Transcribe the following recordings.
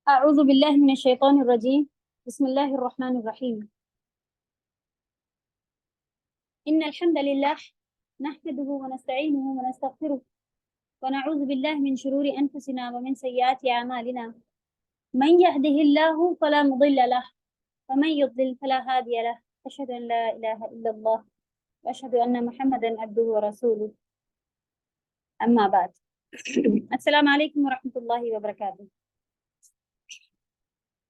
أعوذ بالله من الشيطان الرجيم. بسم الله الرحمن الرحيم. إن الحمد لله نحمده ونستعينه ونستغفره ونعوذ بالله من شرور أنفسنا ومن سيئات أعمالنا. من يهده الله فلا مضل له ومن يضلل فلا هادي له. أشهد أن لا إله إلا الله وأشهد أن محمدا عبده ورسوله. أما بعد. السلام عليكم ورحمة الله وبركاته.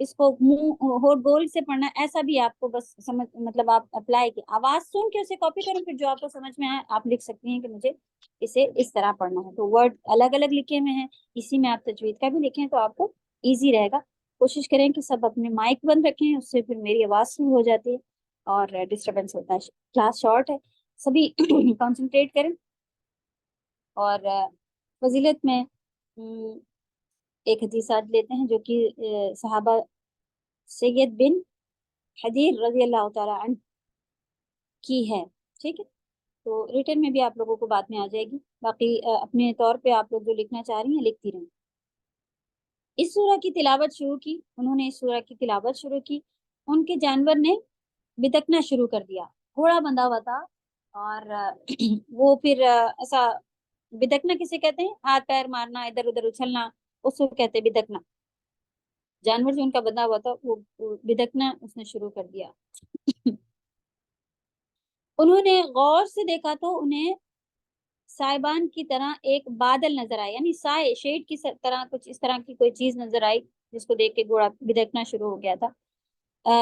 اس کو منہ ہوٹ بول سے پڑھنا ایسا بھی آپ کو بس سمجھ مطلب آپ اپلائی کی آواز سن کے اسے کاپی کریں، پھر جو آپ کو سمجھ میں آئے آپ لکھ سکتی ہیں کہ مجھے اسے اس طرح پڑھنا ہے. تو ورڈ الگ الگ لکھے ہوئے ہیں، اسی میں آپ تجوید کا بھی لکھیں تو آپ کو ایزی رہے گا. کوشش کریں کہ سب اپنے مائک بند رکھیں، اس سے پھر میری آواز سلو ہو جاتی ہے اور ڈسٹربینس ہوتا ہے. کلاس شارٹ ہے، سبھی کنسنٹریٹ کریں. اور فضیلت میں ایک حدیث آج لیتے ہیں جو کہ صحابہ سید بن حدیر رضی اللہ تعالیٰ عنہ کی ہے. ٹھیک ہے، تو ریٹن میں بھی آپ لوگوں کو بعد میں آ جائے گی، باقی اپنے طور پہ آپ لوگ جو لکھنا چاہ رہی ہیں لکھتی رہیں. اس سورہ کی تلاوت شروع کی، انہوں نے اس سورہ کی تلاوت شروع کی. ان کے جانور نے بدکنا شروع کر دیا، گھوڑا بندھا ہوا تھا اور وہ پھر ایسا بدکنا کسے کہتے ہیں؟ ہاتھ پیر مارنا، ادھر ادھر اچھلنا، اس کو کہتے ہیں بدکنا. جانور جو ان کا بندھا ہوا تھا وہ بدکنا اس نے شروع کر دیا. انہوں نے غور سے دیکھا تو انہیں سائبان کی طرح ایک بادل نظر آیا، یعنی سائے شیڈ کی طرح کچھ اس طرح کی کوئی چیز نظر آئی جس کو دیکھ کے گھوڑا بدکنا شروع ہو گیا تھا،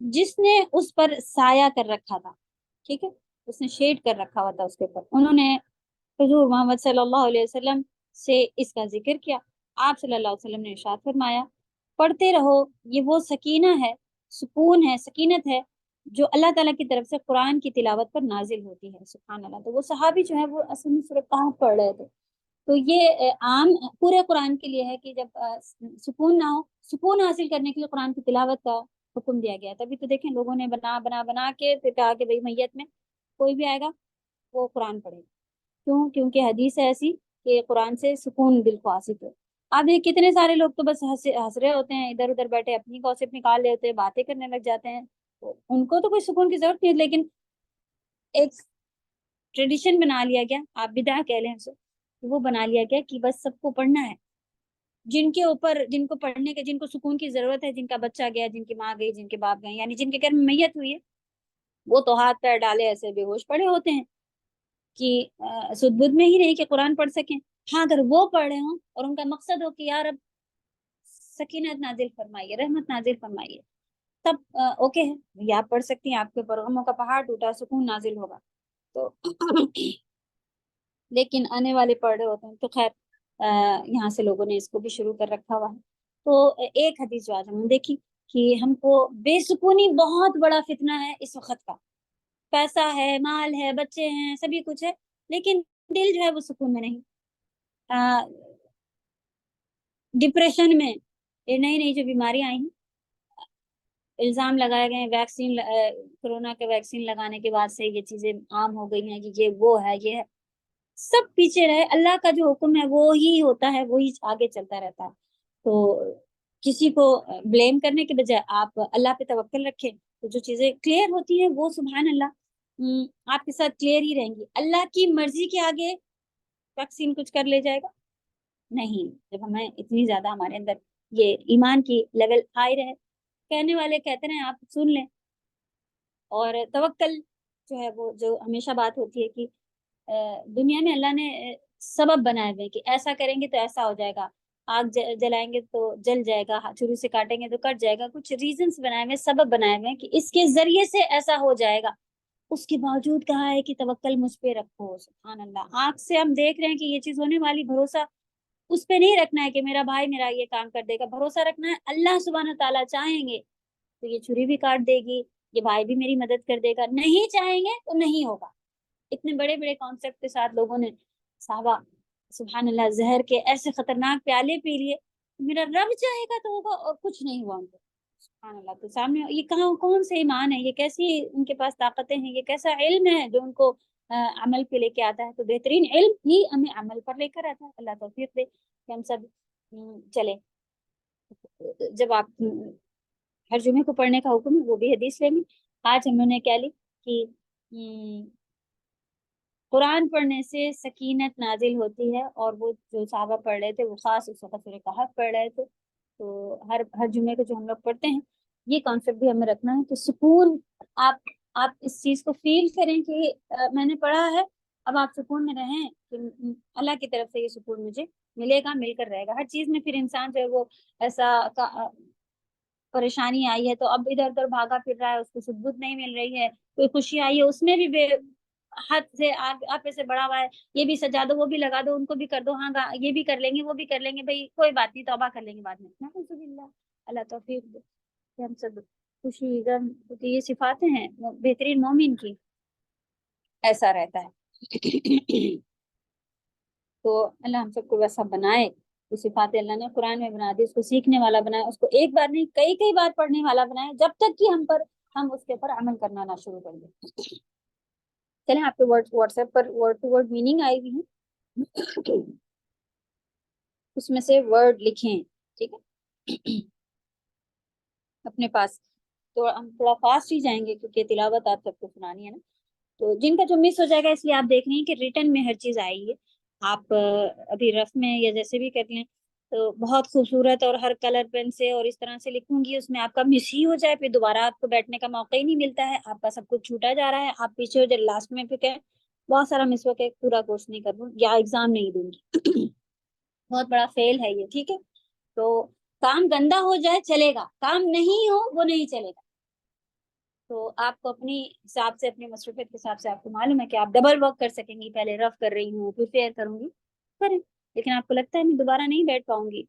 جس نے اس پر سایہ کر رکھا تھا. ٹھیک ہے، اس نے شیڈ کر رکھا ہوا تھا اس کے اوپر. انہوں نے حضور محمد صلی اللہ علیہ وسلم سے اس کا ذکر کیا. آپ صلی اللہ علیہ وسلم نے ارشاد فرمایا پڑھتے رہو، یہ وہ سکینہ ہے، سکون ہے، سکینت ہے جو اللہ تعالیٰ کی طرف سے قرآن کی تلاوت پر نازل ہوتی ہے. سبحان اللہ. تو وہ صحابی جو ہے وہ اصل میں سورۃ کہف پڑھ رہے تھے. تو یہ عام پورے قرآن کے لیے ہے کہ جب سکون نہ ہو، سکون حاصل کرنے کے لیے قرآن کی تلاوت کا حکم دیا گیا. تبھی تو دیکھیں لوگوں نے بنا بنا بنا کے پھر کہا کہ بھئی میت میں کوئی بھی آئے گا وہ قرآن پڑھے. کیوں؟ کیونکہ حدیث ہے ایسی کہ قرآن سے سکون دل کو حاصل ہو. اب یہ کتنے سارے لوگ تو بس ہنس رہے ہوتے ہیں، ادھر ادھر بیٹھے اپنی گوسپ نکال رہے ہوتے ہیں، باتیں کرنے لگ جاتے ہیں. ان کو تو کوئی سکون کی ضرورت نہیں ہے، لیکن ایک ٹریڈیشن بنا لیا گیا، آپ بدعہ کہہ لیں اسے، وہ بنا لیا گیا کہ بس سب کو پڑھنا ہے. جن کے اوپر جن کو پڑھنے کے، جن کو سکون کی ضرورت ہے، جن کا بچہ گیا، جن کی ماں گئی، جن کے باپ گئے، یعنی جن کے گھر میں میت ہوئی ہے، وہ تو ہاتھ پیر ڈالے ایسے بے ہوش پڑے ہوتے ہیں کہ سد بدھ میں ہی نہیں کہ قرآن پڑھ سکیں. ہاں اگر وہ پڑھ رہے ہوں اور ان کا مقصد ہو کہ یار اب سکینت نازل فرمائیے، رحمت نازل فرمائیے، تب اوکے ہے، یہ آپ پڑھ سکتی ہیں. آپ کے اوپر غموں کا پہاڑ ٹوٹا، سکون نازل ہوگا. تو لیکن آنے والے پڑھ رہے ہوتے ہیں تو خیر یہاں سے لوگوں نے اس کو بھی شروع کر رکھا ہوا ہے. تو ایک حدیث جو آج ہم نے دیکھی کہ ہم کو بے سکونی بہت بڑا فتنہ ہے اس وقت کا. پیسہ ہے، مال ہے، بچے ہیں، سبھی کچھ ہے، لیکن دل جو ہے وہ سکون میں نہیں. ڈپریشن میں یہ نئی نئی جو بیماریاں آئی ہیں، الزام لگائے گئے ویکسین، کورونا کے ویکسین لگانے کے بعد سے یہ چیزیں عام ہو گئی ہیں کہ یہ وہ ہے، یہ ہے. سب پیچھے رہے، اللہ کا جو حکم ہے وہی ہوتا ہے، وہی آگے چلتا رہتا ہے. تو کسی کو بلیم کرنے کے بجائے آپ اللہ پہ توکل رکھیں تو جو چیزیں کلیئر ہوتی ہیں وہ سبحان اللہ آپ کے ساتھ کلیئر ہی رہیں گی. اللہ کی مرضی کے آگے ویکسین کچھ کر لے جائے گا نہیں. جب ہمیں اتنی زیادہ ہمارے اندر یہ ایمان کی لیول ہائی رہے، کہنے والے کہتے رہے آپ سن لیں. اور توکل جو ہے وہ جو ہمیشہ بات ہوتی ہے کہ دنیا میں اللہ نے سبب بنائے ہوئے کہ ایسا کریں گے تو ایسا ہو جائے گا، آگ جلائیں گے تو جل جائے گا، چھری سے کاٹیں گے تو کٹ جائے گا. کچھ ریزنس بنائے ہوئے، سبب بنائے ہوئے کہ اس کے ذریعے سے ایسا ہو جائے گا. اس کے باوجود کہا ہے کہ توکل مجھ پہ رکھو. سبحان اللہ. آنکھ سے ہم دیکھ رہے ہیں کہ یہ چیز ہونے والی، بھروسہ اس پہ نہیں رکھنا ہے کہ میرا بھائی میرا یہ کام کر دے گا. بھروسہ رکھنا ہے اللہ سبحانہ تعالیٰ چاہیں گے تو یہ چھری بھی کاٹ دے گی، یہ بھائی بھی میری مدد کر دے گا، نہیں چاہیں گے تو نہیں ہوگا. اتنے بڑے بڑے کانسیپٹ کے ساتھ لوگوں نے صحابہ سبحان اللہ زہر کے ایسے خطرناک پیالے پی لیے، میرا رب چاہے گا تو ہوگا، اور کچھ نہیں ہوا ان کو. سبحان اللہ. تو سامنے یہ کہاں کون سے ایمان ہے، یہ کیسی ان کے پاس طاقتیں ہیں، یہ کیسا علم ہے جو ان کو عمل پہ لے کے آتا ہے. تو بہترین علم ہی ہمیں عمل پر لے کر آتا ہے. اللہ توفیق دے کہ ہم سب چلیں. جب آپ ہر جمعے کو پڑھنے کا حکم ہے وہ بھی حدیث لیں گے. آج ہم نے کیا لی کہ قرآن پڑھنے سے سکینت نازل ہوتی ہے، اور وہ جو صحابہ پڑھ رہے تھے وہ خاص اس وقت سورہ کہف پڑھ رہے تھے. تو ہر جمعے کو جو ہم لوگ پڑھتے ہیں یہ کانسیپٹ بھی ہمیں رکھنا ہے. تو سکون آپ اس چیز کو فیل کریں کہ میں نے پڑھا ہے، اب آپ سکون میں رہیں کہ اللہ کی طرف سے یہ سکون مجھے ملے گا، مل کر رہے گا. ہر چیز میں پھر انسان جو ہے وہ ایسا پریشانی آئی ہے تو اب ادھر ادھر بھاگا پھر رہا ہے، اس کو سدبود نہیں مل رہی ہے، کوئی خوشی آئی ہے اس میں بھی بے حد سے آپ سے بڑا ہوا ہے، یہ بھی سجا دو وہ بھی لگا دو ان کو بھی کر دو، ہاں یہ بھی کر لیں گے وہ بھی کر لیں گے، بھائی کوئی بات نہیں توبہ کر لیں گے بعد میں، نعوذ باللہ۔ اللہ توفیق دے کہ ہم سب خوشی غم کی یہ صفاتیں ہیں بہترین مومن کی، ایسا رہتا ہے۔ تو اللہ ہم سب کو ویسا بنائے، وہ صفات اللہ نے قرآن میں بنا دی، اس کو سیکھنے والا بنائے، اس کو ایک بار نہیں کئی کئی بار پڑھنے والا بنائے، جب تک کہ ہم اس کے اوپر عمل کرنا نہ شروع کر دیں۔ چلیں آپ کے واٹس ایپ پر ورڈ ٹو ورڈ میننگ آئی ہوئی ہیں، اس میں سے ورڈ لکھیں، ٹھیک ہے اپنے پاس۔ تو ہم تھوڑا فاسٹ ہی جائیں گے کیونکہ تلاوت آپ سب کو سنانی ہے نا، تو جن کا جو مس ہو جائے گا اس لیے آپ دیکھ رہے ہیں کہ ریٹن میں ہر چیز آئی ہے، آپ ابھی رف میں یا جیسے بھی کر لیں تو بہت خوبصورت اور ہر کلر پین سے اور اس طرح سے لکھوں گی، اس میں آپ کا مس ہی ہو جائے پھر دوبارہ آپ کو بیٹھنے کا موقع ہی نہیں ملتا ہے، آپ کا سب کچھ چھوٹا جا رہا ہے، آپ پیچھے ہو جائے لاسٹ میں پھر کہ بہت سارا مس ہو کے پورا کورس نہیں کروں یا ایگزام نہیں دوں گی، بہت بڑا فیل ہے یہ، ٹھیک ہے۔ تو کام گندا ہو جائے چلے گا، کام نہیں ہو وہ نہیں چلے گا، تو آپ کو اپنی حساب سے اپنی مصروفیت کے حساب سے آپ کو معلوم ہے کہ آپ ڈبل ورک کر سکیں گی، پہلے رف کر رہی ہوں پھر فیئر کروں گی کریں، لیکن آپ کو لگتا ہے میں دوبارہ نہیں بیٹھ پاؤں گی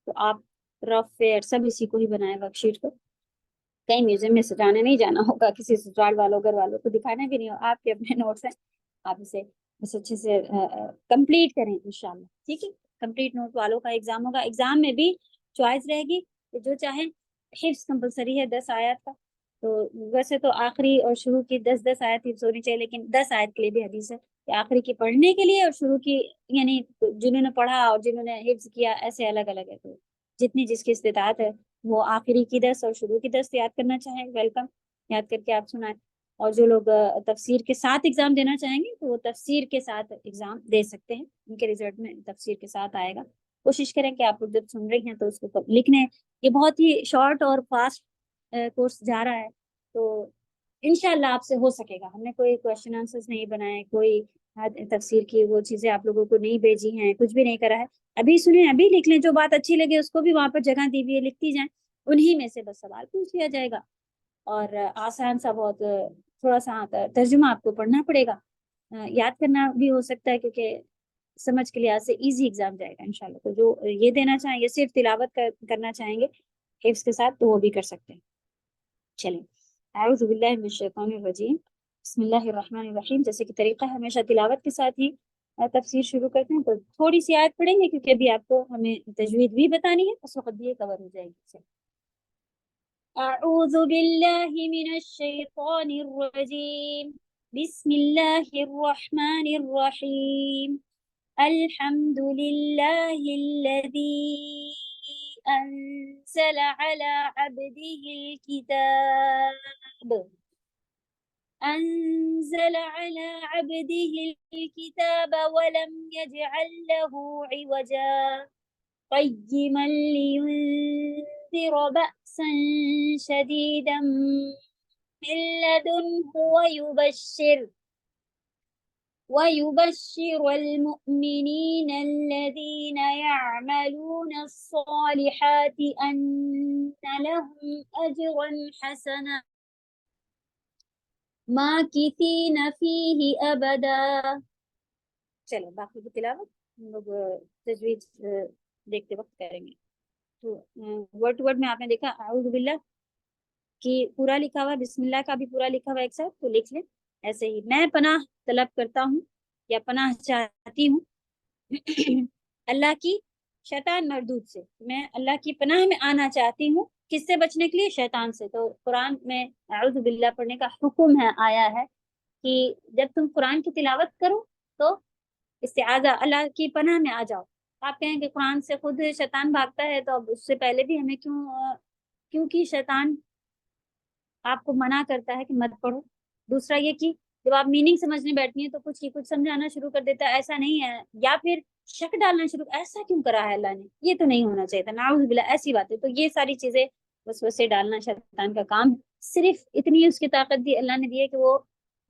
تو آپ رف فیئر سب اسی کو ہی بنائے، ورک شیٹ کو، کہیں میوزیم میں سجانے نہیں جانا ہوگا، کسی سسرال والوں گھر والوں کو دکھانا بھی نہیں ہو، آپ کے اپنے نوٹس ہیں، آپ اسے بس اچھے سے کمپلیٹ کریں انشاءاللہ، ٹھیک ہے۔ کمپلیٹ نوٹ والوں کا ایگزام ہوگا، ایگزام میں بھی چوائس رہے گی کہ جو چاہیں، حفظ کمپلسری ہے 10 آیات کا، تو ویسے تو آخری اور شروع کی 10 آیت حفظ ہونی چاہیے، لیکن 10 آیت کے لیے بھی حدیث ہے کہ آخری کی پڑھنے کے لیے اور شروع کی، یعنی جنہوں نے پڑھا اور جنہوں نے حفظ کیا ایسے الگ الگ ہے، تو جتنی جس کی استطاعت ہے وہ آخری کی 10 اور شروع کی 10 یاد کرنا چاہیں ویلکم، یاد کر کے آپ سنائیں، اور جو لوگ تفسیر کے ساتھ ایگزام دینا چاہیں گے تو وہ تفسیر کے ساتھ ایگزام دے سکتے ہیں، ان کے رزلٹ میں تفسیر کے ساتھ آئے گا، کوشش کریں کہ آپ جب سن رہی ہیں تو اس کو لکھنے، یہ بہت ہی شارٹ اور فاسٹ کورس جا رہا ہے، تو انشاءاللہ آپ سے ہو سکے گا، ہم نے کوئی کوشچن آنسرز نہیں بنائے، کوئی تفسیر کی وہ چیزیں آپ لوگوں کو نہیں بھیجی ہیں، کچھ بھی نہیں کرا ہے، ابھی سنیں ابھی لکھ لیں، جو بات اچھی لگے اس کو بھی وہاں پر جگہ دی ہوئی ہے لکھتی جائیں، انہی میں سے بس سوال پوچھ لیا جائے گا، اور آسان سا بہت تھوڑا سا ترجمہ آپ کو پڑھنا پڑے گا، یاد کرنا بھی ہو سکتا ہے کیونکہ سمجھ کے لحاظ سے ایزی ایگزام جائے گا انشاءاللہ، تو جو یہ دینا چاہیں گے صرف تلاوت کرنا چاہیں گے حفظ کے ساتھ تو وہ بھی کر سکتے ہیں۔ چلیں اعوذ باللہ من الشیطان الرجیم، بسم اللہ الرحمن الرحیم، جیسے کہ طریقہ ہمیشہ تلاوت کے ساتھ ہی تفسیر شروع کرتے ہیں، تو تھوڑی سی آیت پڑھیں گے کیونکہ ابھی آپ کو ہمیں تجوید بھی بتانی ہے، اس وقت بھی یہ کور ہو جائے گی۔ اعوذ باللہ من الشیطان الرجیم، بسم اللہ الرحمن الرحیم، الحمد للہ الذی انزل على عبده الكتاب ولم يجعل له عوجا قيما لينذر بأسا شديدا من لدنه ويبشر المؤمنين الذين يعملون الصالحات أن لهم أجرا حسنا ماكثين فيه أبدا۔ چلو باقی کی تلاوت ہم لوگ تجوید دیکھتے وقت کریں گے، تو ورڈ ٹو ورڈ میں آپ نے دیکھا اعوذ باللہ کی پورا لکھا ہوا، بسم اللہ کا بھی پورا لکھا ہوا ایک ساتھ، تو لکھ لیں ایسے ہی، میں پناہ طلب کرتا ہوں یا پناہ چاہتی ہوں اللہ کی شیطان مردود سے، میں اللہ کی پناہ میں آنا چاہتی ہوں، کس سے بچنے کے لیے؟ شیطان سے۔ تو قرآن میں اعوذ باللہ پڑھنے کا حکم ہے، آیا ہے کہ جب تم قرآن کی تلاوت کرو تو استعاذہ اللہ کی پناہ میں آ جاؤ۔ آپ کہیں کہ قرآن سے خود شیطان بھاگتا ہے تو اب اس سے پہلے بھی ہمیں کیونکہ شیطان آپ کو منع کرتا ہے کہ مت پڑھو، دوسرا یہ کہ جب آپ میننگ سمجھنے بیٹھتی ہیں تو کچھ کی کچھ سمجھانا شروع کر دیتا ہے، ایسا نہیں ہے، یا پھر شک ڈالنا شروع، ایسا کیوں کرا ہے اللہ نے، یہ تو نہیں ہونا چاہیے تھا، نعوذ باللہ، ایسی باتیں، تو یہ ساری چیزیں وسوسے ڈالنا شیطان کا کام، صرف اتنی اس کی طاقت دی اللہ نے دی ہے کہ وہ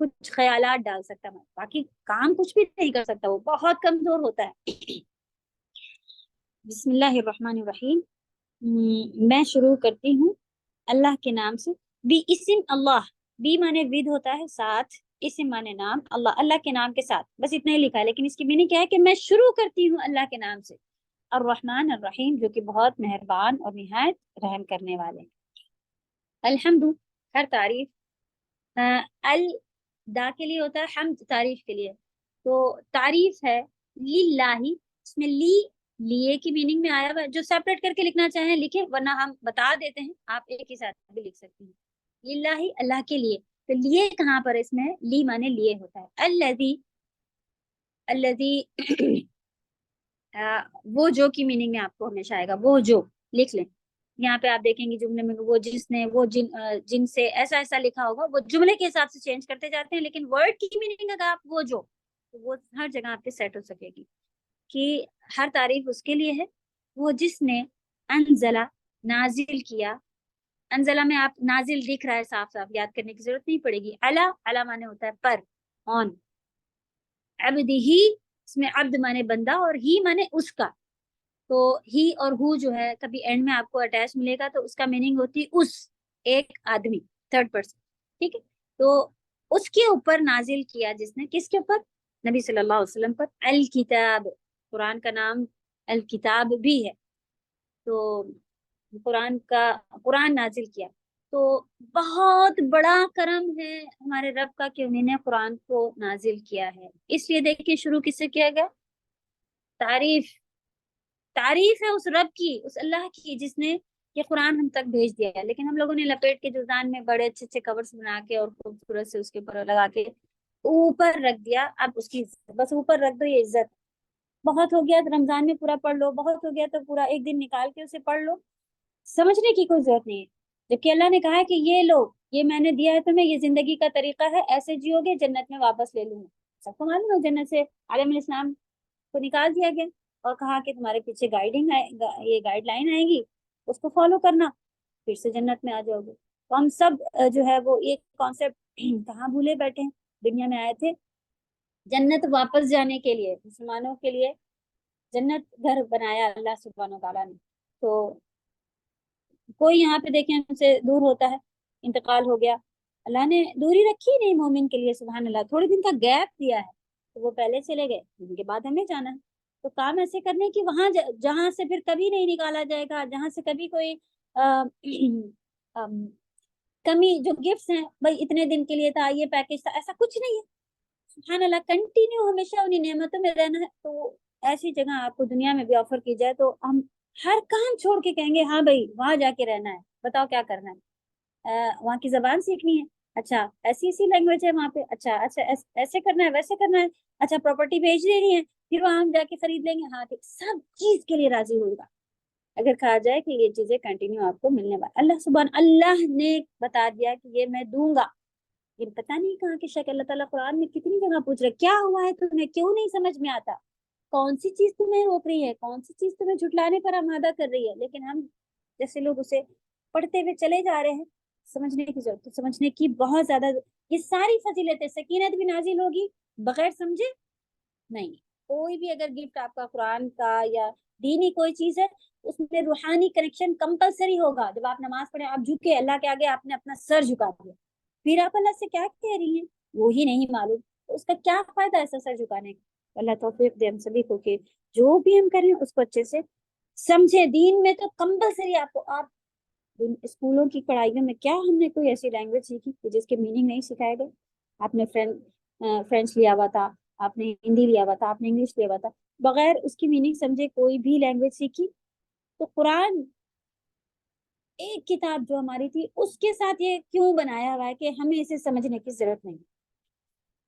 کچھ خیالات ڈال سکتا ہے، باقی کام کچھ بھی نہیں کر سکتا، وہ بہت کمزور ہوتا ہے۔ بسم اللہ الرحمن الرحیم، میں شروع کرتی ہوں اللہ کے نام سے، بی اسم اللہ، بی مانے ود ہوتا ہے ساتھ، اسم مانے نام، اللہ اللہ کے نام کے ساتھ، بس اتنا ہی لکھا ہے، لیکن اس کی میننگ کیا ہے کہ میں شروع کرتی ہوں اللہ کے نام سے، الرحمن الرحیم، جو کہ بہت مہربان اور نہایت رحم کرنے والے ہیں۔ الحمد، ہر تعریف، ال دا کے لیے ہوتا ہے، حمد تعریف کے لیے، تو تعریف ہے للہ، اس میں لیے کی میننگ میں آیا ہوا ہے، جو سیپریٹ کر کے لکھنا چاہیں لکھیں، ورنہ ہم بتا دیتے ہیں، آپ ایک ہی ساتھ بھی لکھ سکتے ہیں، للہ اللہ کے لیے، تو لیے کہاں پر اس میں لی مانے لیے ہوتا ہے، الذی، الذی وہ جو کی میننگ میں آپ کو ہمیشہ آئے گا، وہ جو، لکھ لیں، یہاں پہ آپ دیکھیں گے جملے میں وہ جس نے، وہ جن سے، ایسا ایسا لکھا ہوگا، وہ جملے کے حساب سے چینج کرتے جاتے ہیں، لیکن ورڈ کی میننگ اگر آپ وہ جو، تو وہ ہر جگہ آپ پہ سیٹ ہو سکے گی، کہ ہر تعریف اس کے لیے ہے، وہ جس نے انزلہ نازل کیا، انزلہ میں آپ نازل دکھ رہا ہے صاف صاف، یاد کرنے کی ضرورت نہیں پڑے گی، علا مانے ہوتا ہے پر، آن، عبدہی، اس میں عبد مانے بندہ اور ہی مانے اس کا، تو ہی اور ہو جو ہے کبھی اینڈ میں آپ کو اٹیچ ملے گا تو اس کا میننگ ہوتی ہے اس، ایک آدمی، تھرڈ پرسن، ٹھیک ہے، تو اس کے اوپر نازل کیا جس نے، کس کے اوپر؟ نبی صلی اللہ علیہ وسلم پر، الکتاب، قرآن کا نام الکتاب بھی ہے، تو قرآن نازل کیا، تو بہت بڑا کرم ہے ہمارے رب کا کہ انہوں نے قرآن کو نازل کیا ہے، اس لیے دیکھیں شروع کس سے کیا گیا؟ تعریف، تعریف ہے اس رب کی، اس اللہ کی جس نے یہ قرآن ہم تک بھیج دیا ہے، لیکن ہم لوگوں نے لپیٹ کے جزدان میں بڑے اچھے اچھے کورس بنا کے اور خوبصورت سے اس کے اوپر لگا کے اوپر رکھ دیا، اب اس کی بس اوپر رکھ دو، یہ عزت، بہت ہو گیا تو رمضان میں پورا پڑھ لو، بہت ہو گیا تو پورا ایک دن نکال کے اسے پڑھ لو، سمجھنے کی کوئی ضرورت نہیں ہے، جبکہ اللہ نے کہا ہے کہ یہ لو، یہ میں نے دیا ہے تمہیں، یہ زندگی کا طریقہ ہے، ایسے جیو گے جنت میں واپس لے لوں گا، سب کو معلوم ہے جنت سے علیہ السلام کو نکال دیا گیا اور کہا کہ تمہارے پیچھے گائیڈنگ یہ گائیڈ لائن آئے گی، اس کو فالو کرنا، پھر سے جنت میں آ جاؤ گے، تو ہم سب جو ہے وہ ایک کانسیپٹ کہاں بھولے بیٹھے ہیں، دنیا میں آئے تھے جنت واپس جانے کے لیے، مسلمانوں کے لیے جنت گھر بنایا اللہ سبحانہ وتعالیٰ نے، تو کوئی یہاں پہ دیکھیں ہم سے دور ہوتا ہے، انتقال ہو گیا، اللہ نے دوری رکھی نہیں مومن کے لیے، سبحان اللہ، تھوڑے دن کا گیپ دیا ہے، تو وہ پہلے چلے گئے، ان کے بعد ہمیں جانا ہے، تو کام ایسے کرنے کی وہاں جہاں سے پھر کبھی نہیں نکالا جائے گا، جہاں سے کبھی کوئی کمی، جو گفٹس ہیں بھائی اتنے دن کے لیے تھا، یہ پیکج تھا، ایسا کچھ نہیں ہے، سبحان اللہ، کنٹینیو ہمیشہ انہیں نعمتوں میں رہنا ہے، تو ایسی جگہ آپ کو دنیا میں بھی آفر کی جائے تو ہم ہر کام چھوڑ کے کہیں گے ہاں بھائی وہاں جا کے رہنا ہے، بتاؤ کیا کرنا ہے، وہاں کی زبان سیکھنی ہے، اچھا ایسی لینگویج ہے وہاں پہ، اچھا ایسے کرنا ہے، ویسے کرنا ہے، اچھا پراپرٹی بھیج دینی ہے، پھر وہاں ہم جا کے خرید لیں گے، ہاں ٹھیک، سب چیز کے لیے راضی ہوگا اگر کہا جائے کہ یہ چیزیں کنٹینیو آپ کو ملنے والی، اللہ نے بتا دیا کہ یہ میں دوں گا، یہ پتہ نہیں کہاں کی شک، اللہ تعالیٰ قرآن میں کتنی جگہ پوچھ رہے کیا ہوا ہے تمہیں، کیوں نہیں سمجھ میں آتا، کون سی چیز تمہیں روک رہی ہے، کون سی چیز تمہیں جھٹلانے پر آمادہ کر رہی ہے، لیکن ہم جیسے لوگ اسے پڑھتے ہوئے چلے جا رہے ہیں، سمجھنے کی ضرورت، سمجھنے کی بہت زیادہ، یہ ساری فضیلتیں، سکینت بھی نازل ہوگی بغیر سمجھے نہیں، کوئی بھی اگر گفٹ آپ کا قرآن کا یا دینی کوئی چیز ہے، اس میں روحانی کنیکشن کمپلسری ہوگا، جب آپ نماز پڑھیں آپ جھکے اللہ کے آگے، آپ نے اپنا سر جھکا دیا، پھر آپ اللہ سے کیا کہہ رہی ہیں وہی نہیں معلوم، تو اس کا کیا فائدہ ایسا سر جھکانے کا، اللہ توفیق دے ہم سبھی کو کہ جو بھی ہم کریں اس کو اچھے سے سمجھے، دین میں تو کمپلسری آپ کو، آپ اسکولوں کی پڑھائیوں میں کیا ہم نے کوئی ایسی لینگویج سیکھی جس کے میننگ نہیں سکھائے گئے، آپ نے فرینچ لیا ہوا تھا، آپ نے ہندی لیا ہوا تھا، آپ نے انگلش لیا ہوا تھا، بغیر اس کی میننگ سمجھے کوئی بھی لینگویج سیکھی، تو قرآن ایک کتاب جو ہماری تھی اس کے ساتھ یہ کیوں بنایا ہوا ہے کہ ہمیں اسے سمجھنے کی ضرورت نہیں،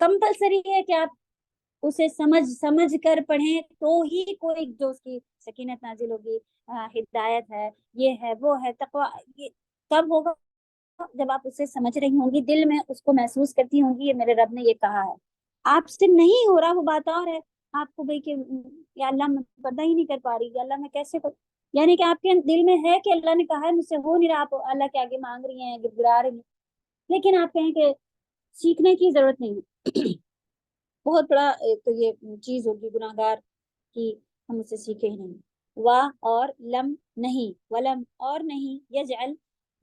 کمپلسری ہے کہ آپ اسے سمجھ کر پڑھیں تو ہی کوئی جو اس کی سکینت نازل ہوگی، ہدایت ہے، یہ ہے وہ ہے، تقویٰ، یہ کب ہوگا؟ جب آپ اسے سمجھ رہی ہوں گی، دل میں اس کو محسوس کرتی ہوں گی یہ میرے رب نے یہ کہا ہے، آپ سے نہیں ہو رہا وہ بات اور ہے، آپ کو بھائی کہ یا اللہ میں پردہ ہی نہیں کر پا رہی، یا اللہ میں کیسے یعنی کہ آپ کے دل میں ہے کہ اللہ نے کہا ہے مجھ سے ہو نہیں رہا، آپ اللہ کے آگے مانگ رہی ہیں، گڑ گڑا رہی ہیں، لیکن آپ کہیں کہ سیکھنے کی ضرورت نہیں ہے بہت بڑا تو یہ چیز ہوگی گناہ گار کی ہم اسے سیکھے ہی نہیں، وا اور لم نہیں، ولم اور نہیں، یجعل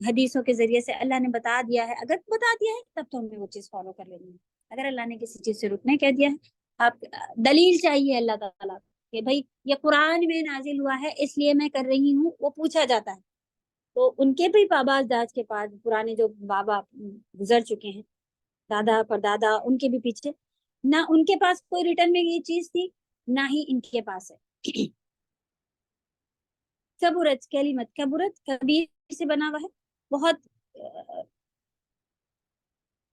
حدیثوں کے ذریعے سے اللہ نے بتا دیا ہے، اگر بتا دیا ہے تب تو ہمیں وہ چیز فالو کر لینی ہے. اگر اللہ نے کسی چیز سے رکنے کہہ دیا ہے، آپ دلیل چاہیے اللہ تعالیٰ کہ بھائی یہ قرآن میں نازل ہوا ہے اس لیے میں کر رہی ہوں، وہ پوچھا جاتا ہے. تو ان کے بھی بابا اجداد کے پاس، پرانے جو بابا گزر چکے ہیں، دادا پر دادا، ان کے بھی پیچھے، نہ ان کے پاس کوئی ریٹرن میں یہ چیز تھی، نہ ہی ان کے پاس ہے. کبرت کلمت، کبرت کبیر سے بنا ہوا ہے، بہت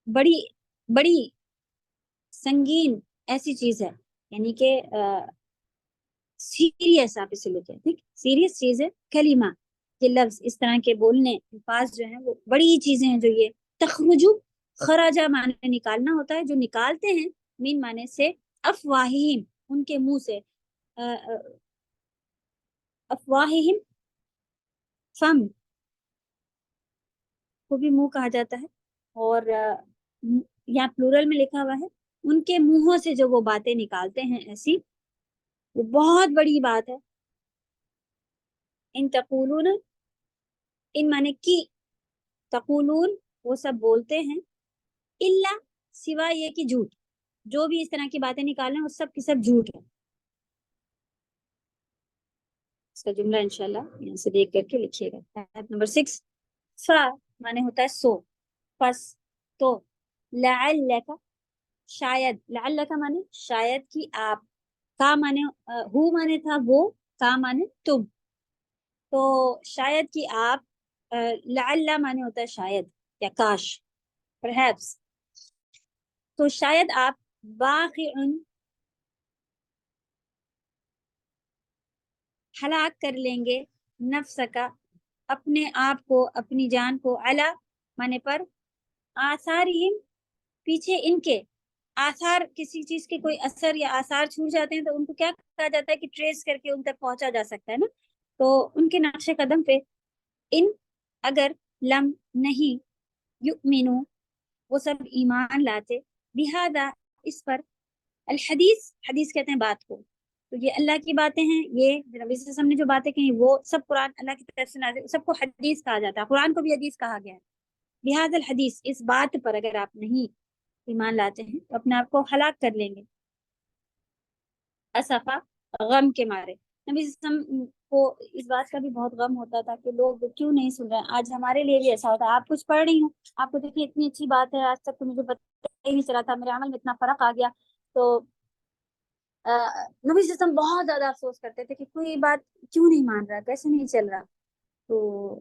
بڑی بڑی سنگین ایسی چیز ہے، یعنی کہ سیریس، آپ اسے لیتے ہیں ٹھیک، سیریس چیز ہے. کلمہ، یہ لفظ، اس طرح کے بولنے الفاظ جو ہیں وہ بڑی چیزیں ہیں. جو یہ تخرجو، خراجہ معنی نکالنا ہوتا ہے، جو نکالتے ہیں مین معنی سے افواہہم، ان کے منہ سے، افواہہم فم کو بھی منہ کہا جاتا ہے، اور یہاں پلورل میں لکھا ہوا ہے ان کے منہوں سے جو وہ باتیں نکالتے ہیں ایسی، وہ بہت بڑی بات ہے. ان تقولون، ان معنی کی، تقولون وہ سب بولتے ہیں، الا سوا یہ کہ جھوٹ، جو بھی اس طرح کی باتیں نکالیں وہ سب کی سب جھوٹ ہے. اس کا جملہ انشاءاللہ یہاں سے دیکھ کر کے لکھیے گا. آیت نمبر 6، فا معنی ہوتا ہے سو، پس، تو، لعلک شاید، لعلک معنی شاید کی آپ، کا معنی ہو معنی تھا وہ، کا معنی تم، تو شاید کی آپ، لعل معنی ہوتا ہے شاید یا کاش، perhaps، تو شاید آپ باخع، ہلاک کر لیں گے، نفس کا، اپنے آپ کو، اپنی جان کو، علا معنی پر، آثارہم پیچھے ان کے، آثار کسی چیز کے کوئی اثر یا آثار چھوٹ جاتے ہیں تو ان کو کیا کہا جاتا ہے کہ ٹریس کر کے ان تک پہنچا جا سکتا ہے نا. تو ان کے نقش قدم پہ، ان اگر، لم نہیں، یؤمنو وہ سب ایمان لاتے، بہذا اس پر، الحدیث حدیث کہتے ہیں بات کو، تو یہ اللہ کی باتیں ہیں، یہ نبی صلی اللہ علیہ وسلم نے جو باتیں کہیں وہ سب قرآن اللہ کی طرف سے نازل، سب کو حدیث کہا جاتا ہے. قرآن کو بھی حدیث کہا گیا ہے. بہذا الحدیث اس بات پر اگر آپ نہیں ایمان لاتے ہیں تو اپنے آپ کو ہلاک کر لیں گے. اسفا غم کے مارے، نبی صلی اللہ علیہ وسلم کو اس بات کا بھی بہت غم ہوتا تھا کہ لوگ کیوں نہیں سن رہے ہیں. آج ہمارے لیے بھی ایسا ہوتا ہے. آپ کچھ پڑھ رہی ہوں، آپ کو دیکھیے اتنی اچھی بات ہے، آج تک تو مجھے پتہ ہی نہیں چلا تھا، میرے عمل میں اتنا فرق آ گیا. تو نبی صلی اللہ علیہ وسلم بہت زیادہ افسوس کرتے تھے کہ کوئی بات کیوں نہیں مان رہا، کیسے نہیں چل رہا. تو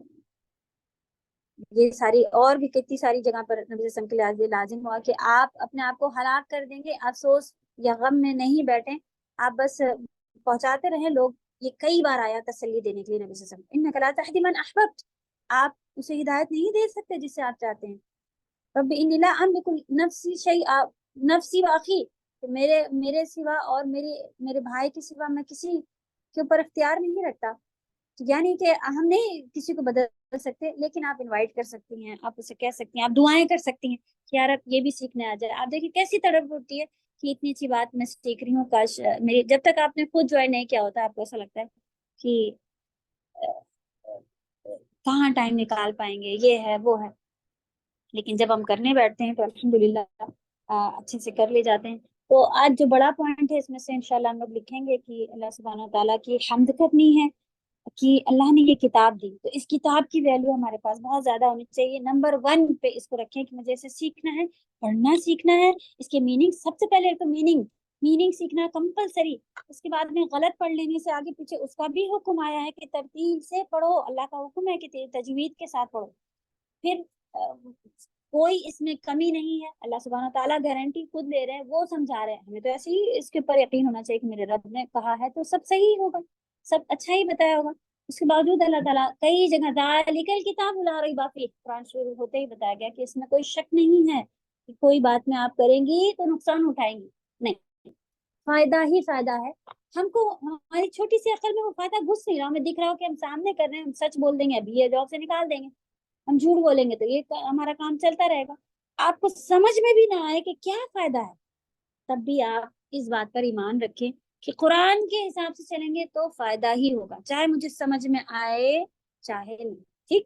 یہ ساری اور بھی کتنی ساری جگہ پر نبی صلی اللہ علیہ وسلم کے لیے لازم ہوا کہ آپ اپنے آپ کو ہلاک کر دیں گے، افسوس یا غم میں نہیں بیٹھیں، آپ بس پہنچاتے رہیں. لوگ یہ کئی بار آیا تسلی دینے کے لیے نبی صلی اللہ علیہ وسلم، انک لا تہدی من احببت، آپ اسے ہدایت نہیں دے سکتے جس سے آپ چاہتے ہیں. رب انی لا املک نفسی شیئا، نفسی واخی، میرے سوا اور میرے بھائی کے سوا میں کسی کے اوپر اختیار نہیں رکھتا. یعنی کہ ہم نہیں کسی کو بدل سکتے، لیکن آپ انوائٹ کر سکتی ہیں، آپ اسے کہہ سکتی ہیں، آپ دعائیں کر سکتی ہیں کہ یار اب یہ بھی سیکھنے آ جائے. آپ دیکھیں کیسی تڑپ ہوتی ہے کہ اتنی اچھی بات میں سیکھ رہی ہوں، کاش میری، جب تک آپ نے خود جوائن نہیں کیا ہوتا آپ کو ایسا لگتا ہے کہ کہاں ٹائم نکال پائیں گے، یہ ہے وہ ہے. لیکن جب ہم کرنے بیٹھتے ہیں تو الحمدللہ اچھے سے کر لے جاتے ہیں. تو آج جو بڑا پوائنٹ ہے اس میں سے انشاءاللہ ہم لوگ لکھیں گے کہ اللہ سبحانہ تعالیٰ کی حمد کرنی ہے کہ اللہ نے یہ کتاب دی، تو اس کتاب کی ویلیو ہمارے پاس بہت زیادہ ہونی چاہیے. نمبر 1 پہ اس کو رکھیں کہ مجھے اسے سیکھنا ہے، پڑھنا سیکھنا ہے. اس کے میننگ، سب سے پہلے تو میننگ سیکھنا کمپلسری. اس کے بعد میں غلط پڑھ لینے سے آگے پیچھے اس کا بھی حکم آیا ہے کہ ترتیب سے پڑھو، اللہ کا حکم ہے کہ تجوید کے ساتھ پڑھو. پھر کوئی اس میں کمی نہیں ہے، اللہ سبحانہ تعالیٰ گارنٹی خود لے رہے ہیں، وہ سمجھا رہے ہیں. ہمیں تو ایسے ہی اس کے اوپر یقین ہونا چاہیے کہ میرے رب نے کہا ہے تو سب صحیح ہوگا، سب اچھا ہی بتایا ہوگا. اس کے باوجود اللہ تعالیٰ کئی جگہ ذالک الکتاب لا ریب فیہ، قرآن شروع ہوتے ہی بتایا گیا کہ اس میں کوئی شک نہیں ہے کہ کوئی بات میں آپ کریں گی تو نقصان اٹھائیں گی، نہیں، فائدہ ہی فائدہ ہے. ہم کو ہماری چھوٹی سی عقل میں وہ فائدہ گھس نہیں رہا، ہمیں دکھ رہا ہو کہ ہم سامنے کر رہے ہیں، ہم سچ بول دیں گے ابھی یہ جاب سے نکال دیں گے، ہم جھوٹ بولیں گے تو یہ ہمارا کام چلتا رہے گا. آپ کو سمجھ میں بھی نہ آئے کہ کیا فائدہ ہے، تب بھی آپ اس بات پر ایمان رکھیں کہ قرآن کے حساب سے چلیں گے تو فائدہ ہی ہوگا، چاہے مجھے سمجھ میں آئے چاہے نہیں. ٹھیک.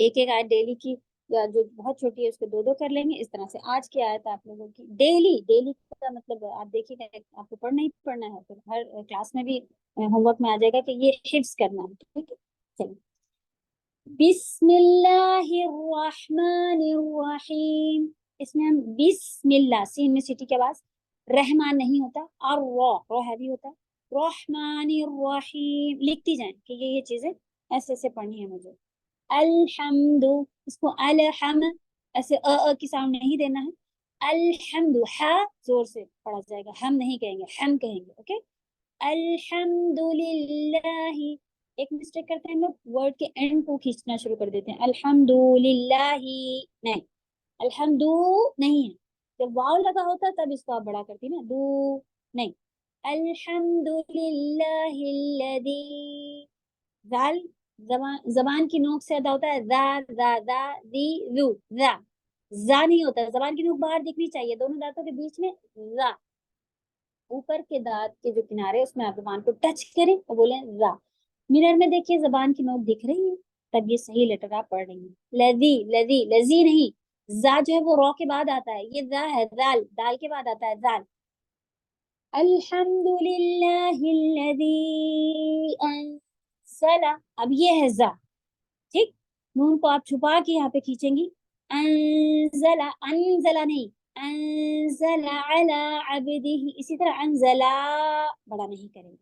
ایک ایک آیت ڈیلی کی، یا جو بہت چھوٹی ہے اس کو 2 کر لیں گے. اس طرح سے آج کی آیت آپ لوگوں کی ڈیلی ڈیلی کا مطلب آپ دیکھیے گا آپ کو پڑھنا ہی پڑھنا ہے، پھر ہر کلاس میں بھی ہوم ورک میں آ جائے گا کہ یہ حفظ کرنا ہے. ٹھیک ہے چلیے. بسم اللہ الرحمن الرحیم. اس میں ہم بسم اللہ، سین میں سیٹی کے آواز، رحمان نہیں ہوتا، اور رو ہیوی ہوتا ہے. رحمان الرحیم لکھتی جائیں کہ یہ چیزیں ایسے ایسے پڑھنی ہے مجھے. الحمد، اس کو الحم ایسے کی ساؤنڈ نہیں دینا ہے. الحمد زور سے پڑھا جائے گا، ہم نہیں کہیں گے، ہم کہیں گے. اوکے. الحمد للہ. ایک مسٹیک کرتے ہیں ہم لوگ، ورڈ کے اینڈ کو کھینچنا شروع کر دیتے ہیں. الحمد للہ نہیں، الحمد نہیں ہے. جب واو لگا ہوتا تب اس کو آپ بڑا کرتی نا، دو نہیں. الحمد للہ الذی، ذال زبان کی نوک سے ادا ہوتا ہے، دی ذو، زا نہیں ہوتا. زبان کی نوک باہر دکھنی چاہیے، دونوں دانتوں کے بیچ میں زا. اوپر کے دانت کے جو کنارے اس میں آپ زبان کو ٹچ کریں اور بولیں زا. مرر میں دیکھیے زبان کی نوک دکھ رہی ہے، تب یہ صحیح لیٹر آپ پڑھ رہی ہیں. لذی لذی لذی نہیں، زا جو ہے وہ رو کے بعد آتا ہے، یہ زا ہے، دال دال کے بعد آتا ہے زال. الحمد للہ الذی انزل، اب یہ ہے زا. ٹھیک. نون کو آپ چھپا کے یہاں پہ کھینچیں گی. انزل، انزل نہیں، انزل علی عبدہ. اسی طرح انزلا بڑا نہیں کریں گے.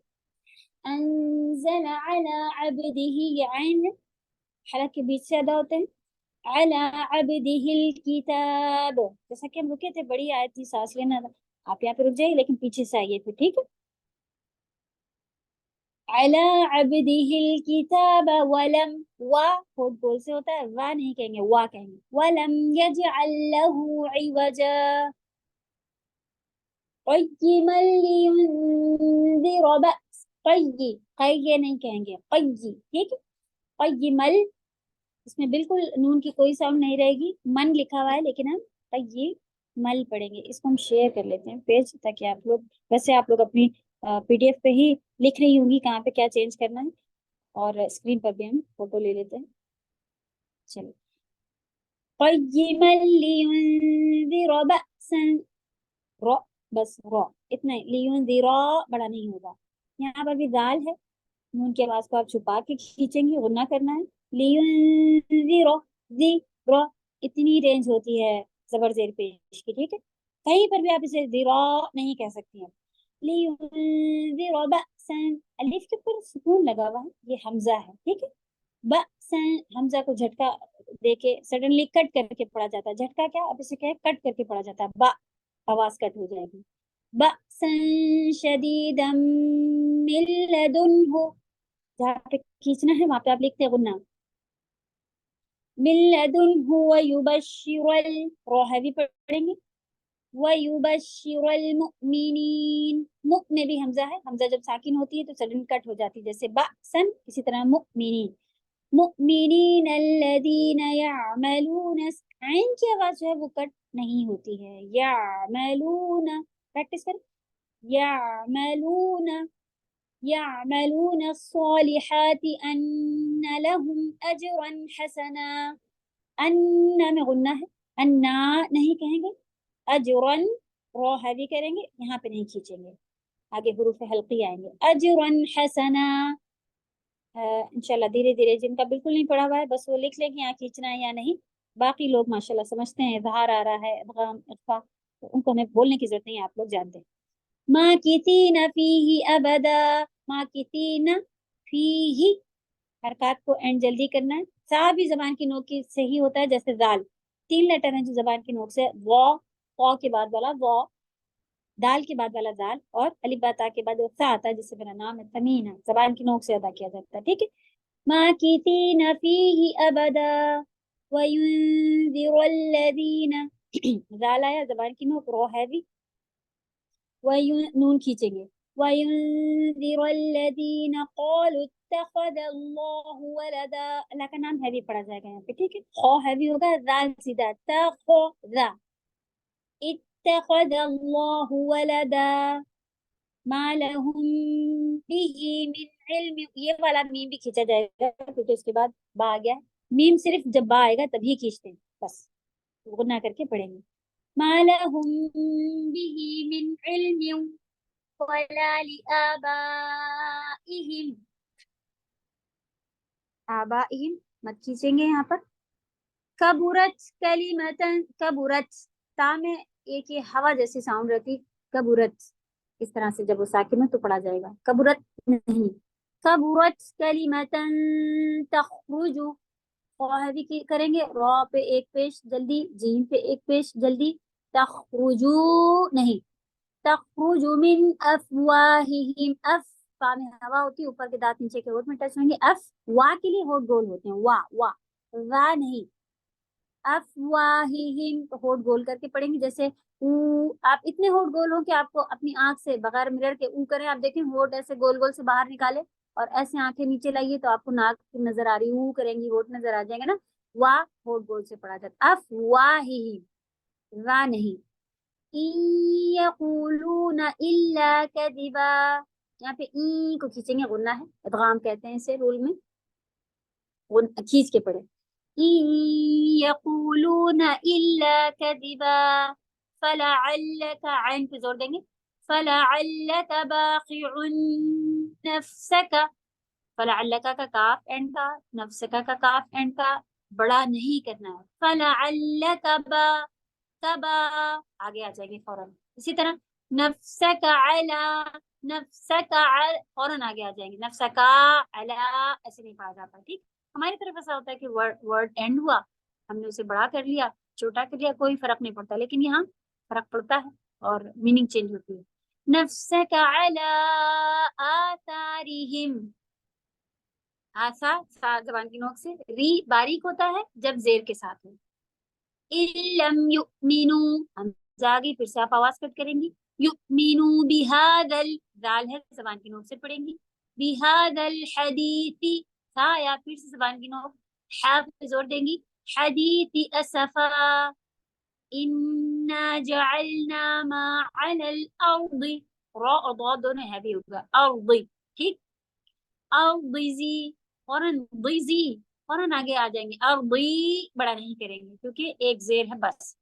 انزل علی عبدہ، یہ عین حلق کے بیچ سے ادا ہوتے ہیں. علی عبدہ الکتاب، جیسا کہ ہم رکے تھے، بڑی آیت تھی، سانس لینا تھا، آپ یہاں پہ رک جائیے لیکن پیچھے سے آئیے پھر. ٹھیک ہے. علی عبدہ الکتاب ولم، وا ہوٹ بول سے ہوتا ہے، وا نہیں کہیں گے، وا کہیں گے. ولم یجعل لہ عوجا قیما لینذر بأس، قی نہیں کہیں گے، قی. ٹھیک ہے. قیمل، اس میں بالکل نون کی کوئی ساؤنڈ نہیں رہے گی، من لکھا ہوا ہے لیکن ہم قی مل پڑھیں گے. اس کو ہم شیئر کر لیتے ہیں پیج، تاکہ آپ لوگ، ویسے آپ لوگ اپنی پی ڈی ایف پہ ہی لکھ رہی ہوں گی کہاں پہ کیا چینج کرنا ہے، اور اسکرین پر بھی ہم فوٹو لے لیتے ہیں. چلو. قیما لینذر بأسا، رو بس، رو اتنا ہی. لینذر بڑا نہیں ہوگا. یہاں پر بھی دال ہے، نون کی آواز کو آپ چھپا کے کھینچیں گے، غنہ کرنا ہے. لینذر، زی رو اتنی رینج ہوتی ہے زبر زیر پیش کی. ٹھیک ہے. کہیں پر بھی آپ اسے ذرا نہیں کہہ سکتی ہیں. لینذر بأسا، الف کے اوپر سکون لگا ہوا ہے، یہ حمزہ ہے. ٹھیک ہے. بأسا، حمزہ کو جھٹکا دے کے سڈنلی کٹ کر کے پڑھا جاتا ہے. جھٹکا کیا، اب اسے کیا ہے، کٹ کر کے پڑھا جاتا ہے. با آواز کٹ ہو جائے گی. بأسا شدیدا من لدنہ، جہاں پہ کھینچنا ہے وہاں پہ آپ لکھتے ہیں غنہ. من لدنہ ویبشر رو ہیوی پڑھیں گے. ویبشر المؤمنین، مؤ میں بھی حمزہ ہے، حمزہ جب ساکن ہوتی ہے تو سڈن کٹ ہو جاتی ہے، جیسے بأسن. اسی طرح مؤمنین، مؤمنین الذین یعملون، عین کی آواز جو ہے وہ کٹ نہیں ہوتی ہے. یعملون، پریکٹس کریں. یعملون، یعملون الصالحات ان لهم اجرا حسنا. ان میں غنہ ہے، انا نہیں کہیں گے. اجرا رو ہیوی کریں گے، یہاں پہ نہیں کھینچیں گے، آگے حروف حلقی آئیں گے. اجرا حسنا. انشاءاللہ دھیرے دھیرے جن کا بالکل نہیں پڑھا ہوا ہے بس وہ لکھ لیں کہ یہاں کھینچنا ہے یا نہیں. باقی لوگ ماشاءاللہ سمجھتے ہیں، اظہار آ رہا ہے، ادغام، اخفا، تو ان کو ہمیں بولنے کی ضرورت نہیں ہے، آپ لوگ جانتے ہیں. ماکثین فیہ ابدا، ماکثین فیہ، حرکات کو اینڈ جلدی کرنا ہے. سا بھی زبان کی نوک کی صحیح ہوتا ہے، جیسے زال 3 لیٹر ہیں جو زبان کی نوک سے، و کے بعد والا و، دال کے بعد والا دال، اور الف با تا کے بعد سا آتا ہے، جس سے میرا نام ہے تمین ہے، زبان کی نوک سے ادا کیا جاتا ہے. ٹھیک ہے. ماکثین فیہ ابدا وینذر الذین، زال آیا زبان کی نوک، رو ہیوی، نون کھینچیں گے. وینذر الذین قالوا اتخذ اللہ ولدا، اللہ کا نام ہیوی پڑھا جائے گا یہاں پہ. ٹھیک ہے. خو ہیوی ہوگا، زال سیدھا، تا خو ذا. اتخذ اللہ ولدا ما لهم به من علم، یہ والا میم بھی کھینچا جائے گا کیونکہ اس کے بعد با آ گیا. میم صرف جب با آئے گا تبھی کھینچتے ہیں بس، غنہ کر کے پڑھیں گے. ما لهم به من علم ولا لآبائهم. آبائهم مت کھینچیں گے یہاں پر. کبرت کلمتن، کبرت تا میں ایک یہ ہوا جیسی ساؤنڈ رہتی، کبرت اس طرح سے جب وہ ساکن ہے تو پڑھا جائے گا. کبرت نہیں، کبرت کلمتن تخرج. بھی کریں گے، را پہ ایک پیش جلدی، جیم پہ ایک پیش جلدی. تخرجو نہیں، تخرج من افواہہم. اف فا میں ہوا ہوتی ہے، اوپر کے دانت نیچے کے ہونٹ میں ٹچ ہوں گے. اف وا کے لیے ہونٹ گول ہوتے ہیں، وا وا وا نہیں. افواہہم ہونٹ گول کر کے پڑھیں گے. جیسے او، آپ اتنے ہونٹ گول ہوں کہ آپ کو اپنی آنکھ سے بغیر مرر کے او کریں، آپ دیکھیں ہونٹ ایسے گول گول سے باہر نکالے اور ایسے آنکھیں نیچے لائیے تو آپ کو ناک نظر آ رہی، او کریں گی ہونٹ نظر آ جائیں گے نا. وا ہونٹ گول سے پڑھا جاتا. افواہہم، وا نہیں. یقولون الا کذبا. یہاں پہ ای کو کھینچیں گے، غنہ ہے، ادغام کہتے ہیں اسے رول میں، کھینچ کے پڑھے. یقولون الا کذبا فلعلک، عین پہ زور دیں گے، فلعلک باخع نفسک. فلعلک کا کاف اینڈ کا، نفسک کا کاف اینڈ کا بڑا نہیں کرنا ہے. فلعلک با، تبا آگے آ جائیں گے فوراً. اسی طرح نفسک علا، نفسک فوراً آگے آ جائیں گے. نفسک علا ایسے نہیں پڑھا جاتا. ٹھیک، ہماری طرف ایسا ہوتا ہے کہ ورڈ اینڈ ہوا، ہم نے اسے بڑا کر لیا، چھوٹا کر لیا، کوئی فرق نہیں پڑتا، لیکن یہاں فرق پڑتا ہے اور میننگ چینج ہوتی ہے. نفسک علی آثارہم. آسا زبان کی نوک سے، ری باریک ہوتا ہے جب زیر کے ساتھ ہو. لم یؤمنوا، ہم جاگی پھر سے آپ آواز کٹ کریں گی. یؤمنوا بہذا، دال ہے زبان کی نوک سے پڑھیں گی. بہذا الحدیث، تھا یا پھر سے زبان کی نوک، حا پہ زور دیں گی. حدیث اسفا. انا جعلنا ما علی الارض، را اور ضاد دونوں ہے بھی ہوگا، ارض. ٹھیک، ارضی فوراً، ضیزی فوراً آگے آ جائیں گے. ارضی بڑا نہیں کریں گے کیونکہ ایک زیر ہے بس.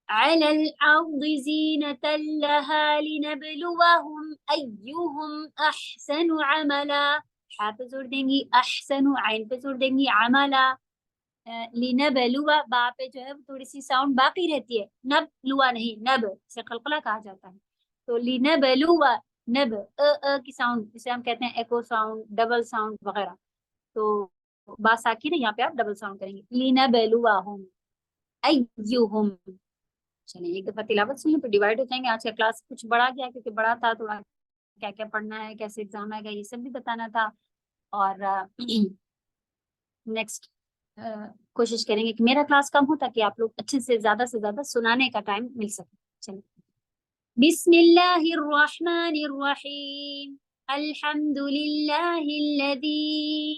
على الأرض زينة لها لنبلوهم أيهم أحسن عملا. حا پہ زور دیں گی، احسن عین پہ زور دیں گی، عملا. لنبلوا با پہ جو ہے تھوڑی سی ساؤنڈ باقی رہتی ہے، نبلوا نہیں، نب سے قلقلہ کہا جاتا ہے. تو لنبلوا، نب کی ساؤنڈ جسے ہم کہتے ہیں ایکو ساؤنڈ، ڈبل ساؤنڈ وغیرہ. تو با ساکن ہے، یہاں پہ آپ ڈبل ساؤنڈ کریں گے. لنبلوهم أيهم. چلیں ایک دفعہ تلاوت سن لیں پھر ڈیوائڈ ہو جائیں گے. آج کا کلاس کچھ بڑا گیا کیونکہ بڑا تھا، تھوڑا کیا کیا پڑھنا ہے، کیسے ایگزام آئے گا، یہ سب بھی بتانا تھا. اور نیکسٹ کوشش کریں گے کہ میرا کلاس کم ہو تاکہ آپ لوگ اچھے سے زیادہ سنانے کا ٹائم مل سکے. چلیں، بسم اللہ الرحمن الرحیم. الحمد للہ الذی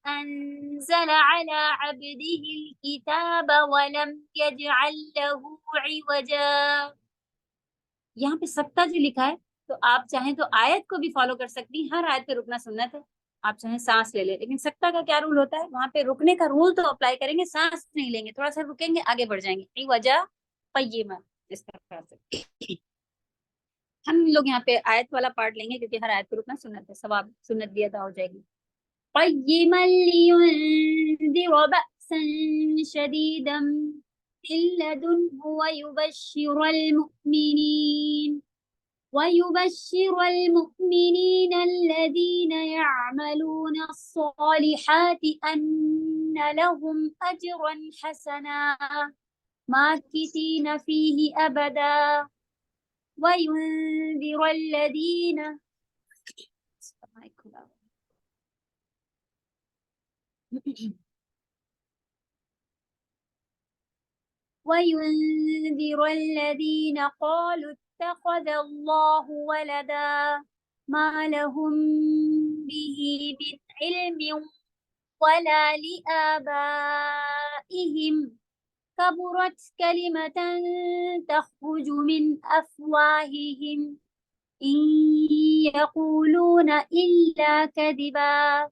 انزل على عبده الكتاب ولم يجعل له عوجا. یہاں پہ سکتہ جو لکھا ہے تو آپ چاہیں تو آیت کو بھی فالو کر سکتی ہیں، ہر آیت پہ رکنا سنت ہے. آپ چاہیں سانس لے لیں، لیکن سکتہ کا کیا رول ہوتا ہے، وہاں پہ رکنے کا رول تو اپلائی کریں گے، سانس نہیں لیں گے، تھوڑا سا رکیں گے آگے بڑھ جائیں گے. عوجا قیما، اس طرح سے. ہم لوگ یہاں پہ آیت والا پارٹ لیں گے کیونکہ ہر آیت پہ رکنا سنت ہے، ثواب سنت بھی ادا ہو جائے گی. قیما لینذر بأسا شدیدا من لدنه ويبشر المؤمنين الذين يعملون الصالحات أن لهم أجرا حسنا ماكثين فيه أبدا وينذر الذين قالوا اتخذ الله ولدا ما لهم به من علم ولا لآبائهم كبرت كلمة تخرج من أفواههم إن يقولون إلا كذبا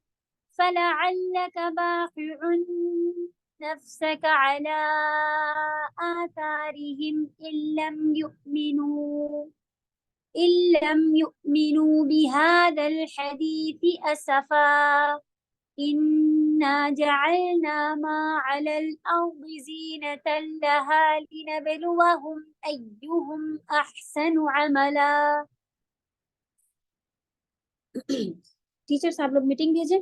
فَلَعَلَّكَ بَاخِعٌ نَفْسَكَ عَلَىٰ آثَارِهِمْ إِن لَّمْ يُؤْمِنُوا بِهَٰذَا الْحَدِيثِ أَسَفًا إِنَّا جَعَلْنَا مَا عَلَى الْأَرْضِ زِينَةً لَّهَا لِنَبْلُوَهُمْ أَيُّهُمْ أَحْسَنُ عَمَلًا. ٹیچرس آپ لوگ میٹنگ بھیجیں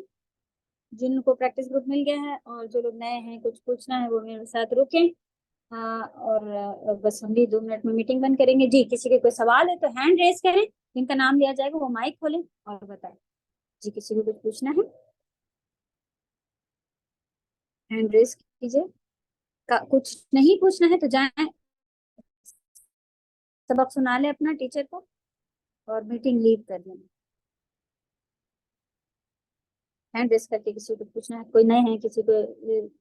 جن کو پریکٹس گروپ مل گیا ہے، اور جو لوگ نئے ہیں کچھ پوچھنا ہے وہ میرے ساتھ رکیں. اور بس ہم بھی 2 منٹ میں میٹنگ بند کریں گے. جی کسی کے کوئی سوال ہے تو ہینڈ ریز کریں، جن کا نام لیا جائے گا وہ مائک کھولیں اور بتائیں. جی کسی کو کچھ پوچھنا ہے ہینڈ ریز کیجیے. کچھ نہیں پوچھنا ہے تو جائیں سبق سنا لیں اپنا ٹیچر کو اور میٹنگ لیو کر دیں. ہینڈ ریز کر کے کسی کو پوچھنا ہے. کوئی نئے ہیں، کسی کو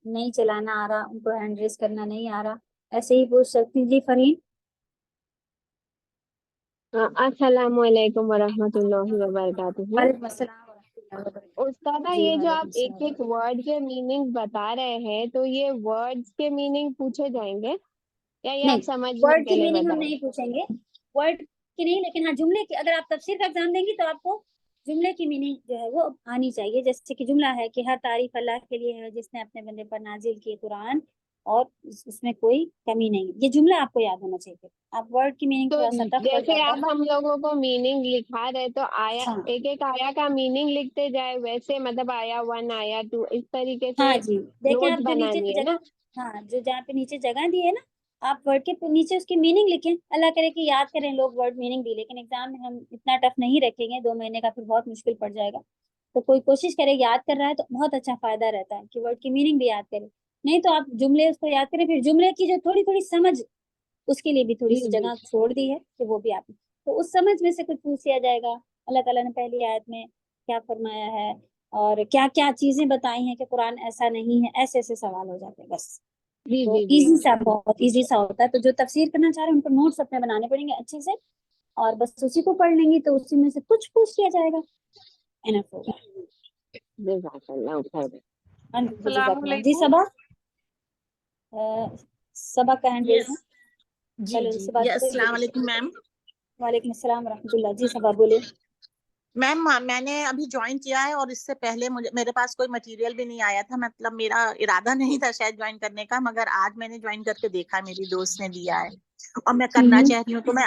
نہیں چلانا آ رہا، ان کو ہینڈ ریز کرنا نہیں آ رہا، ایسے ہی پوچھ سکتی. جی فرحین. السلام علیکم ورحمۃ اللہ وبرکاتہ. وعلیکم السلام ورحمۃ اللہ وبرکاتہ. استاذہ جی یہ جو وعلیکم آپ ایک السلام. ایک ورڈ کے میننگ بتا رہے ہیں تو یہ ورڈز کے میننگ پوچھے جائیں گے یا یہ نہیں، آپ سمجھنے ورڈ کے کی لیے میننگ ہم بتائیں؟ نہیں پوچھیں گے، ورڈ کی نہیں، لیکن ہاں جملے کی. اگر آپ تفسیر کا ایگزام دیں گی تو آپ کو جملے کی میننگ جو ہے وہ آنی چاہیے. جیسے کہ جملہ ہے کہ ہر تعریف اللہ کے لیے ہے جس نے اپنے بندے پر نازل کی قرآن اور اس میں کوئی کمی نہیں. یہ جملہ آپ کو یاد ہونا چاہیے. آپ ورڈ کی میننگ تو تھوڑا سا ٹف پڑ جیسے جاتا آپ ہے. ہم لوگوں کو میننگ لکھا رہے تو آیا ہاں ایک ایک آیا کا میننگ لکھتے جائے ویسے، مطلب آیا 1 آیا 2 اس طریقے سے ہاں جی دیکھیں نوٹس آپ جو نیچے بنانی ہے نا. ہاں جو جہاں پہ نیچے جگہ دی ہے نا، آپ ورڈ کے نیچے اس کی میننگ لکھیں. اللہ کرے کہ یاد کریں لوگ ورڈ میننگ بھی، لیکن ایگزام میں ہم اتنا ٹف نہیں رکھیں گے. 2 مہینے کا پھر بہت مشکل پڑ جائے گا. تو کوئی کوشش کرے یاد کر رہا ہے تو بہت اچھا فائدہ رہتا ہے کہ ورڈ کی میننگ بھی یاد کرے. نہیں تو آپ جملے اس کو یاد کریں، پھر جملے کی جو تھوڑی تھوڑی سمجھ اس کے لیے بھی تھوڑی جی سی جی جگہ چھوڑ دی ہے کہ وہ بھی آپ تو اس سمجھ میں سے کچھ پوچھ لیا جائے گا. اللہ تعالیٰ نے پہلی آیت میں کیا فرمایا ہے اور کیا کیا چیزیں بتائی ہیں کہ قرآن ایسا نہیں ہے، ایسے ایسے سوال ہو جاتے ہیں. بس جی تو جی جی ایزی سا، بہت ایزی سا ہوتا ہے. تو جو تفسیر کرنا چاہ رہے ہیں ان کو نوٹس اپنے بنانے پڑیں گے اچھے سے، اور بس اسی کو پڑھ لیں گی تو اسی میں سے کچھ پوچھ لیا جائے گا. انف ہوگا. جزاک اللہ خیر. السلام جی علیکم. صبا، صبا کا ہینڈ ریز یس ہے. جی چلو جی سے بات یس السلام کریں. علیکم میم. وعلیکم السلام ورحمۃ اللہ. جی صبا بولے. میم میں نے ابھی جوائن کیا ہے اور اس سے پہلے میرے پاس کوئی مٹیریل بھی نہیں آیا تھا. مطلب میرا ارادہ نہیں تھا شاید جوائن کرنے کا، مگر آج میں نے جوائن کر کے دیکھا میری دوست نے دیا ہے اور میں کرنا چاہتی ہوں. تو میں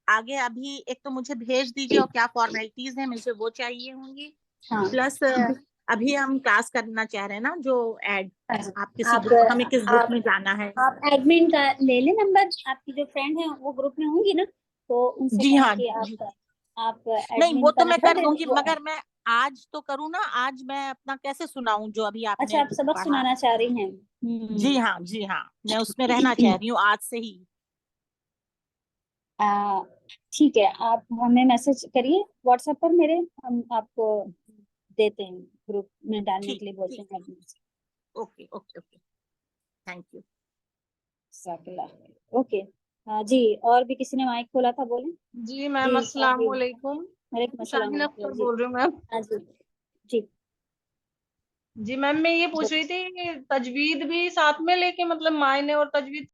آگے ابھی ایک تو مجھے بھیج دیجیے اور کیا فارمیلٹیز ہیں مجھے وہ چاہیے ہوں گی. ہاں پلس ابھی ہم کلاس کرنا چاہ رہے ہیں نا جو ایڈ آپ کسی آپ گروپ، ہمیں کس گروپ میں جانا ہے. آپ ایڈمن کا لے لیں نمبر. آپ کی جو فرینڈ ہے وہ گروپ میں ہوں گی نا، تو ان سے جی کہیں ہاں کہ جی. آپ نہیں ایڈمن وہ کا تو میں نمبر کر دے دوں گی، دیں. وہ مگر میں آج تو کروں نا. آج میں اپنا کیسے سناؤں جو ابھی آپ اچھا نے آپ سبق پڑھا. سنانا چاہ رہی ہیں. جی ہاں جی ہاں، میں اس میں رہنا چاہ رہی ہوں آج سے ہی. ٹھیک ہے، آپ ہمیں میسج کریے واٹس ایپ پر میرے، ہم آپ کو دیتے ہیں گروپ میں ڈالنے ٹھیک کے لیے بولتے ٹھیک. ہیں. Okay okay okay, thank you. Okay. جی اور بھی کسی نے مائک کھولا تھا، بولیں. جی میم جی السلام علیکم. وعلیکم السلام شاہین ورحمۃ اختر اللہ. جی بول رہی ہوں میم. ہاں جی جی جی میم میں یہ پوچھ رہی تھی کہ تجوید بھی ساتھ میں لے کے، مطلب معنی اور تجوید